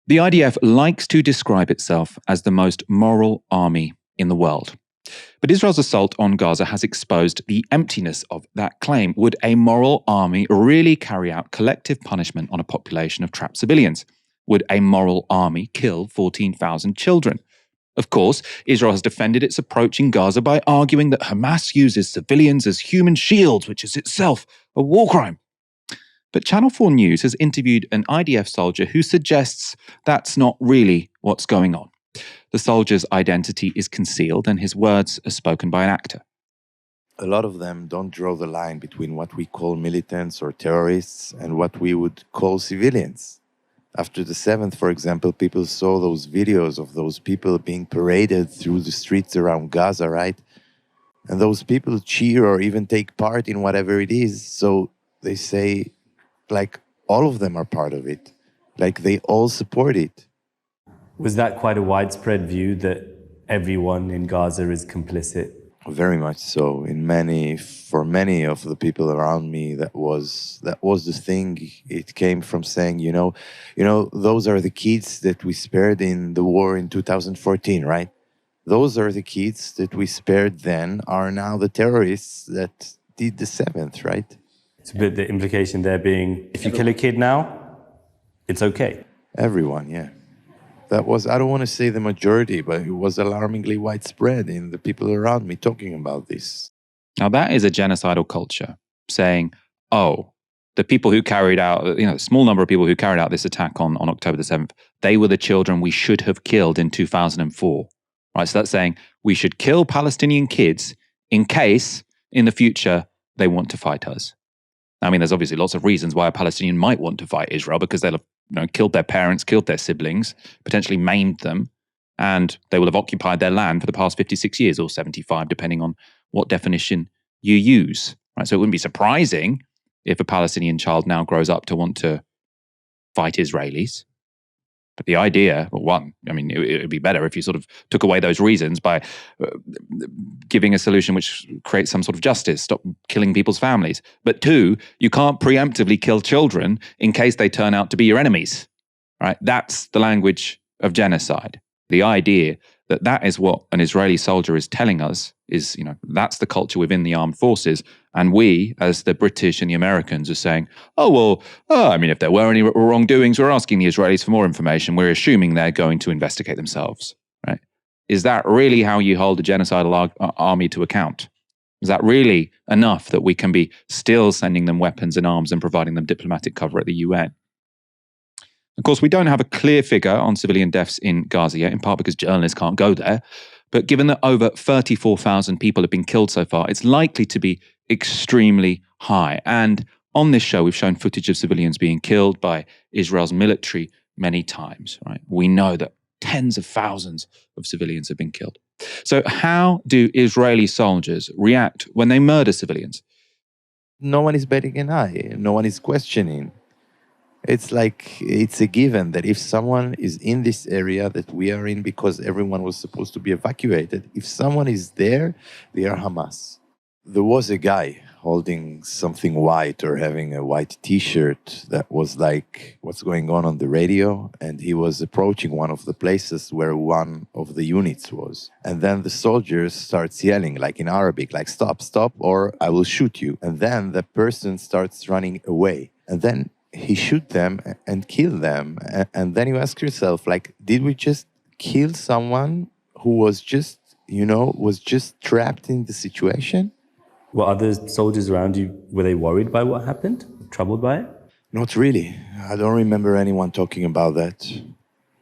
The IDF likes to describe itself as the most moral army in the world. But Israel's assault on Gaza has exposed the emptiness of that claim. Would a moral army really carry out collective punishment on a population of trapped civilians? Would a moral army kill 14,000 children? Of course, Israel has defended its approach in Gaza by arguing that Hamas uses civilians as human shields, which is itself a war crime. But Channel 4 News has interviewed an IDF soldier who suggests that's not really what's going on. The soldier's identity is concealed and his words are spoken by an actor. A lot of them don't draw the line between what we call militants or terrorists and what we would call civilians. After the 7th, for example, people saw those videos of those people being paraded through the streets around Gaza, right? And those people cheer or even take part in whatever it is. So they say, like, all of them are part of it. Like, they all support it. Was that quite a widespread view that everyone in Gaza is complicit? Very much so. For many of the people around me, that was the thing. It came from saying, those are the kids that we spared in the war in 2014, right? Those are the kids that we spared then are now the terrorists that did the 7th, right? It's a bit the implication there being, if you kill a kid now, it's okay. Everyone, yeah. That was, I don't want to say the majority, but it was alarmingly widespread in the people around me talking about this. Now that is a genocidal culture, saying, the people who carried out, a small number of people who carried out this attack on October the 7th, they were the children we should have killed in 2004. Right, so that's saying we should kill Palestinian kids in case in the future they want to fight us. I mean, there's obviously lots of reasons why a Palestinian might want to fight Israel, because they'll have killed their parents, killed their siblings, potentially maimed them, and they will have occupied their land for the past 56 years or 75, depending on what definition you use. Right? So it wouldn't be surprising if a Palestinian child now grows up to want to fight Israelis. But the idea, it would be better if you sort of took away those reasons by giving a solution which creates some sort of justice, stop killing people's families. But 2, you can't preemptively kill children in case they turn out to be your enemies, right? That's the language of genocide. The idea that is what an Israeli soldier is telling us is, that's the culture within the armed forces. And we, as the British and the Americans, are saying, if there were any wrongdoings, we're asking the Israelis for more information. We're assuming they're going to investigate themselves, right? Is that really how you hold a genocidal army to account? Is that really enough that we can be still sending them weapons and arms and providing them diplomatic cover at the UN? Of course, we don't have a clear figure on civilian deaths in Gaza yet, in part because journalists can't go there. But given that over 34,000 people have been killed so far, it's likely to be extremely high. And on this show, we've shown footage of civilians being killed by Israel's military many times, right? We know that tens of thousands of civilians have been killed. So how do Israeli soldiers react when they murder civilians? No one is batting an eye. No one is questioning. It's like, it's a given that if someone is in this area that we are in because everyone was supposed to be evacuated, if someone is there, they are Hamas. There was a guy holding something white or having a white t-shirt that was like, what's going on the radio? And he was approaching one of the places where one of the units was. And then the soldiers starts yelling, like in Arabic, like, stop, or I will shoot you. And then the person starts running away. And then he shoot them and kill them. And then you ask yourself, like, did we just kill someone who was just trapped in the situation? Were other soldiers around you, were they worried by what happened? Troubled by it? Not really. I don't remember anyone talking about that.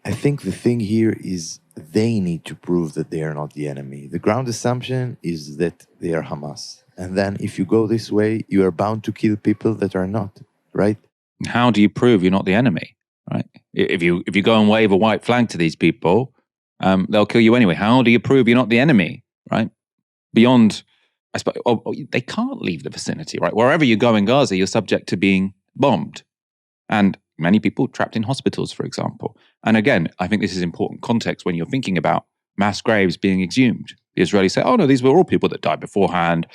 I think the thing here is they need to prove that they are not the enemy. The ground assumption is that they are Hamas. And then if you go this way, you are bound to kill people that are not, right? How do you prove you're not the enemy, right? If you go and wave a white flag to these people, they'll kill you anyway. How do you prove you're not the enemy, right? Beyond, I suppose, they can't leave the vicinity, right? Wherever you go in Gaza, you're subject to being bombed. And many people trapped in hospitals, for example. And again, I think this is important context when you're thinking about mass graves being exhumed. The Israelis say, oh no, these were all people that died beforehand.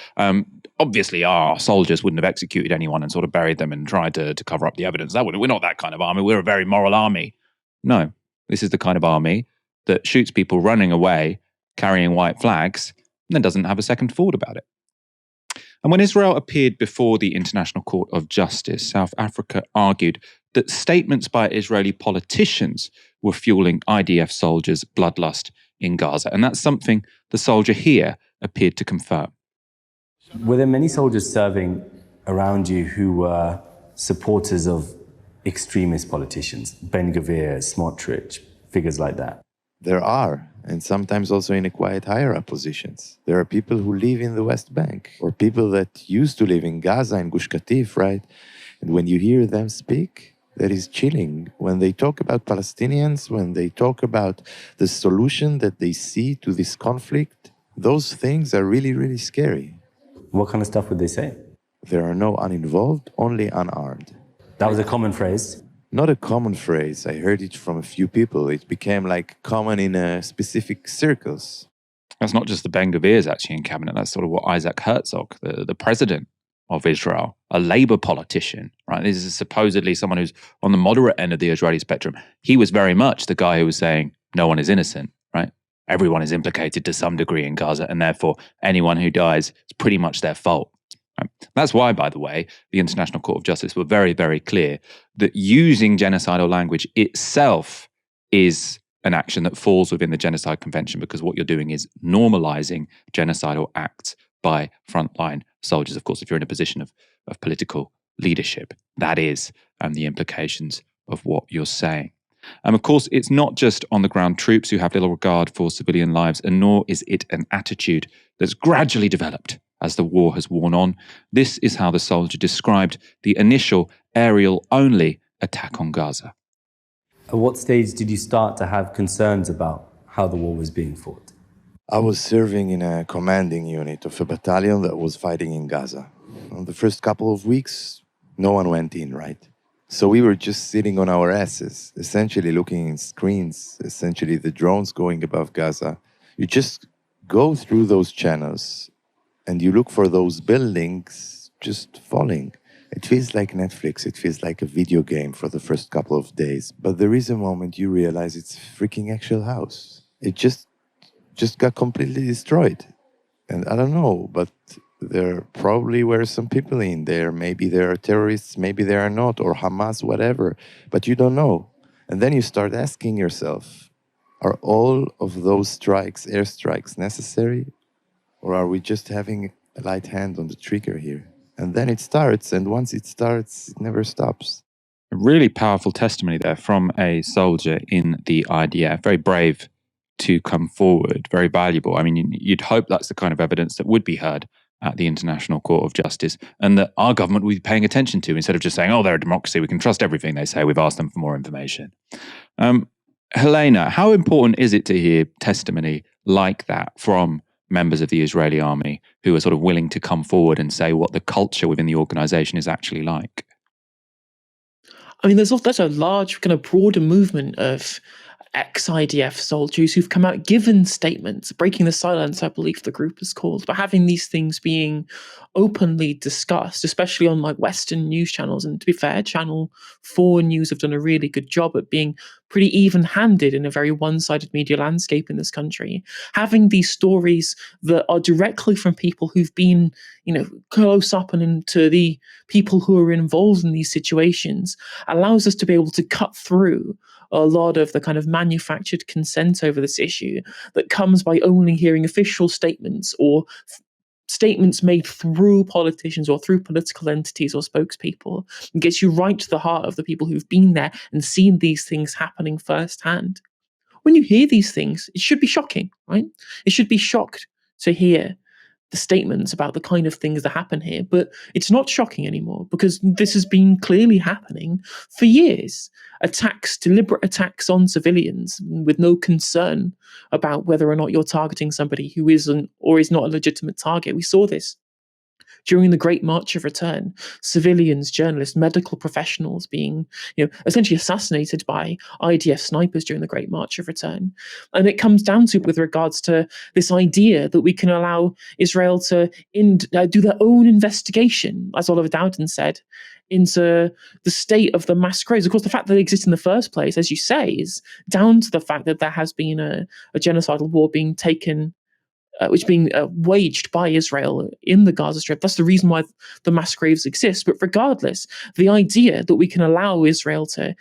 Obviously, our soldiers wouldn't have executed anyone and sort of buried them and tried to cover up the evidence. We're not that kind of army. We're a very moral army. No, This is the kind of army that shoots people running away, carrying white flags, and then doesn't have a second thought about it. And when Israel appeared before the International Court of Justice, South Africa argued that statements by Israeli politicians were fueling IDF soldiers' bloodlust in Gaza. And that's something the soldier here appeared to confirm. Were there many soldiers serving around you who were supporters of extremist politicians, Ben-Gvir, Smotrich, figures like that? There are, and sometimes also in a quite higher-up positions. There are people who live in the West Bank, or people that used to live in Gaza and Gush Katif, right? And when you hear them speak, that is chilling. When they talk about Palestinians, when they talk about the solution that they see to this conflict, those things are really, really scary. What kind of stuff would they say? There are no uninvolved, only unarmed. That was a common phrase. Not a common phrase. I heard it from a few people. It became like common in specific circles. That's not just the Ben-Gvirs actually in cabinet. That's sort of what Isaac Herzog, the president of Israel, a Labour politician, right? This is supposedly someone who's on the moderate end of the Israeli spectrum. He was very much the guy who was saying no one is innocent, right? Everyone is implicated to some degree in Gaza, and therefore anyone who dies is pretty much their fault. That's why, by the way, the International Court of Justice were very, very clear that using genocidal language itself is an action that falls within the Genocide Convention, because what you're doing is normalizing genocidal acts by frontline soldiers. Of course, if you're in a position of political leadership, that is the implications of what you're saying. And of course, it's not just on the ground troops who have little regard for civilian lives, and nor is it an attitude that's gradually developed as the war has worn on. This is how the soldier described the initial aerial-only attack on Gaza. At what stage did you start to have concerns about how the war was being fought? I was serving in a commanding unit of a battalion that was fighting in Gaza. On the first couple of weeks, no one went in, right? So we were just sitting on our asses, essentially looking in screens, essentially the drones going above Gaza. You just go through those channels and you look for those buildings just falling. It feels like Netflix, it feels like a video game for the first couple of days. But there is a moment you realize it's a freaking actual house. It just got completely destroyed. And I don't know, but there probably were some people in there. Maybe there are terrorists, maybe there are not, or Hamas, whatever. But you don't know. And then you start asking yourself, are all of those strikes, airstrikes, necessary? Or are we just having a light hand on the trigger here? And then it starts, and once it starts, it never stops. A really powerful testimony there from a soldier in the IDF. Very brave to come forward, very valuable. I mean, you'd hope that's the kind of evidence that would be heard at the International Court of Justice, and that our government would be paying attention to, instead of just saying, oh, they're a democracy, we can trust everything they say, we've asked them for more information. Helena, how important is it to hear testimony like that from members of the Israeli army who are sort of willing to come forward and say what the culture within the organization is actually like? I mean, there's a large kind of broader movement of ex-IDF soldiers who've come out, given statements, breaking the silence, I believe the group is called, but having these things being openly discussed, especially on like Western news channels. And to be fair, Channel 4 News have done a really good job at being pretty even-handed in a very one-sided media landscape in this country. Having these stories that are directly from people who've been, close up and into the people who are involved in these situations allows us to be able to cut through a lot of the kind of manufactured consent over this issue that comes by only hearing official statements or statements made through politicians or through political entities or spokespeople. It gets you right to the heart of the people who've been there and seen these things happening firsthand. When you hear these things, it should be shocking, right? It should be shocked to hear the statements about the kind of things that happen here, but it's not shocking anymore because this has been clearly happening for years. Deliberate attacks on civilians with no concern about whether or not you're targeting somebody who isn't or is not a legitimate target. We saw this during the Great March of Return, civilians, journalists, medical professionals being, essentially assassinated by IDF snipers during the Great March of Return. And it comes down to, with regards to this idea that we can allow Israel to do their own investigation, as Oliver Dowden said, into the state of the mass graves. Of course, the fact that they exist in the first place, as you say, is down to the fact that there has been a genocidal war being waged by Israel in the Gaza Strip. That's the reason why the mass graves exist. But regardless, the idea that we can allow Israel to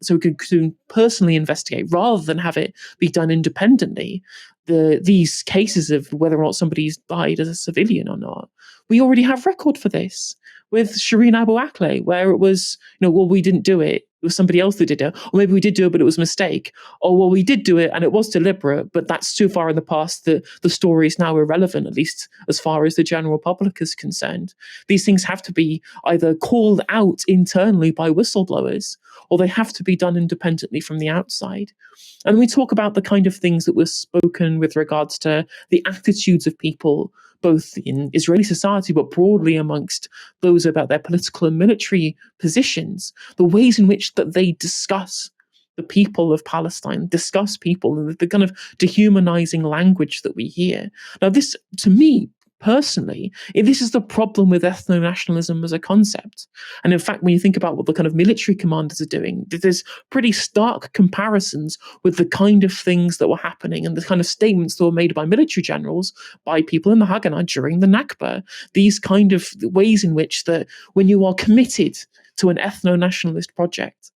so we can personally investigate rather than have it be done independently, these cases of whether or not somebody's died as a civilian or not, we already have record for this with Shireen Abu Akleh, where it was, we didn't do it. It was somebody else that did it. Or maybe we did do it, but it was a mistake. Or, well, we did do it and it was deliberate, but that's too far in the past that the story is now irrelevant, at least as far as the general public is concerned. These things have to be either called out internally by whistleblowers, or they have to be done independently from the outside. And we talk about the kind of things that were spoken with regards to the attitudes of people, both in Israeli society, but broadly amongst those about their political and military positions, the ways in which that they discuss the people of Palestine, discuss people, and the kind of dehumanizing language that we hear. Now, this, to me, personally, this is the problem with ethno-nationalism as a concept. And in fact, when you think about what the kind of military commanders are doing, there's pretty stark comparisons with the kind of things that were happening and the kind of statements that were made by military generals, by people in the Haganah during the Nakba. These kind of ways in which that when you are committed to an ethno-nationalist project,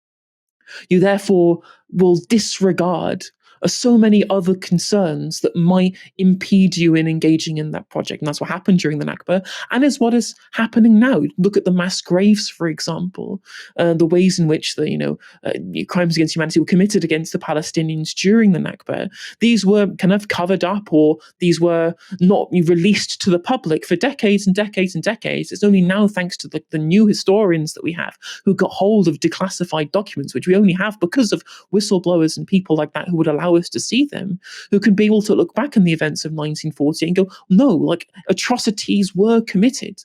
you therefore will disregard so many other concerns that might impede you in engaging in that project. And that's what happened during the Nakba, and is what is happening now. Look at the mass graves, for example, the ways in which the crimes against humanity were committed against the Palestinians during the Nakba. These were kind of covered up, or these were not released to the public for decades and decades and decades. It's only now, thanks to the new historians that we have, who got hold of declassified documents, which we only have because of whistleblowers and people like that who would allow us to see them, who can be able to look back on the events of 1940 and go, no, atrocities were committed,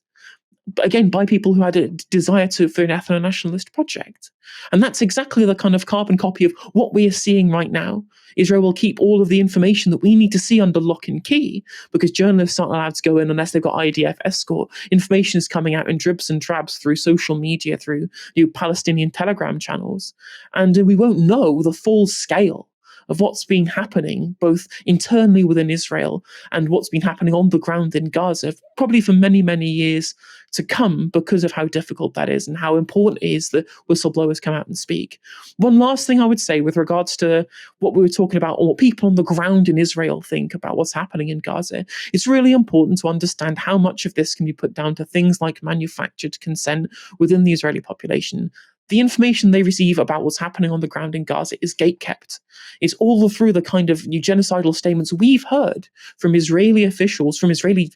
again, by people who had a desire for an ethno-nationalist project. And that's exactly the kind of carbon copy of what we are seeing right now. Israel will keep all of the information that we need to see under lock and key, because journalists aren't allowed to go in unless they've got IDF escort. Information is coming out in dribs and drabs through social media, through Palestinian Telegram channels. And we won't know the full scale of what's been happening both internally within Israel and what's been happening on the ground in Gaza, probably for many, many years to come, because of how difficult that is and how important it is that whistleblowers come out and speak. One last thing I would say with regards to what we were talking about, or what people on the ground in Israel think about what's happening in Gaza, it's really important to understand how much of this can be put down to things like manufactured consent within the Israeli population. The information they receive about what's happening on the ground in Gaza is gatekept. It's all through the kind of genocidal statements we've heard from Israeli officials, from Israeli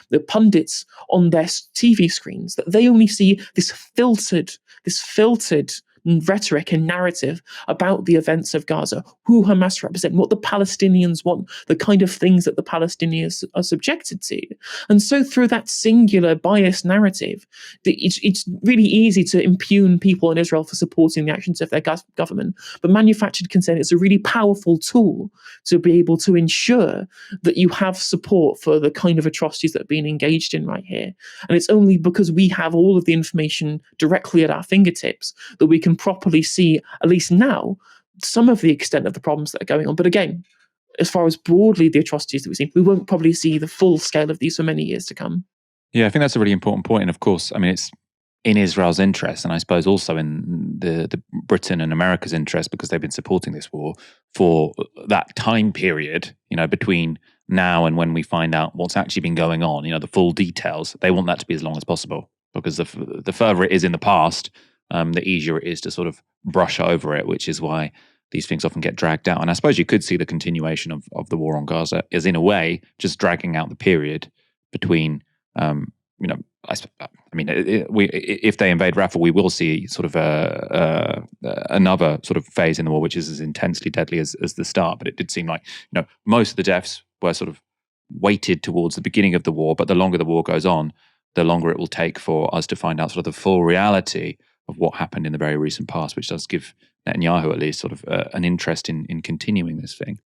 the pundits on their TV screens, that they only see this filtered rhetoric and narrative about the events of Gaza, who Hamas represent, what the Palestinians want, the kind of things that the Palestinians are subjected to. And so through that singular biased narrative, it's really easy to impugn people in Israel for supporting the actions of their government. But manufactured consent is a really powerful tool to be able to ensure that you have support for the kind of atrocities that are being engaged in right here. And it's only because we have all of the information directly at our fingertips that we can properly see, at least now, some of the extent of the problems that are going on. But again, as far as broadly the atrocities that we've seen, we won't probably see the full scale of these for many years to come. Yeah, I think that's a really important point. And of course, I mean, it's in Israel's interest, and I suppose also in the Britain and America's interest, because they've been supporting this war for that time period, between now and when we find out what's actually been going on, the full details. They want that to be as long as possible, because the further it is in the past, the easier it is to sort of brush over it, which is why these things often get dragged out. And I suppose you could see the continuation of the war on Gaza is, in a way, just dragging out the period between, if they invade Rafah, we will see sort of another sort of phase in the war, which is as intensely deadly as the start. But it did seem like, most of the deaths were sort of weighted towards the beginning of the war, but the longer the war goes on, the longer it will take for us to find out sort of the full reality of what happened in the very recent past, which does give Netanyahu at least sort of an interest in continuing this thing.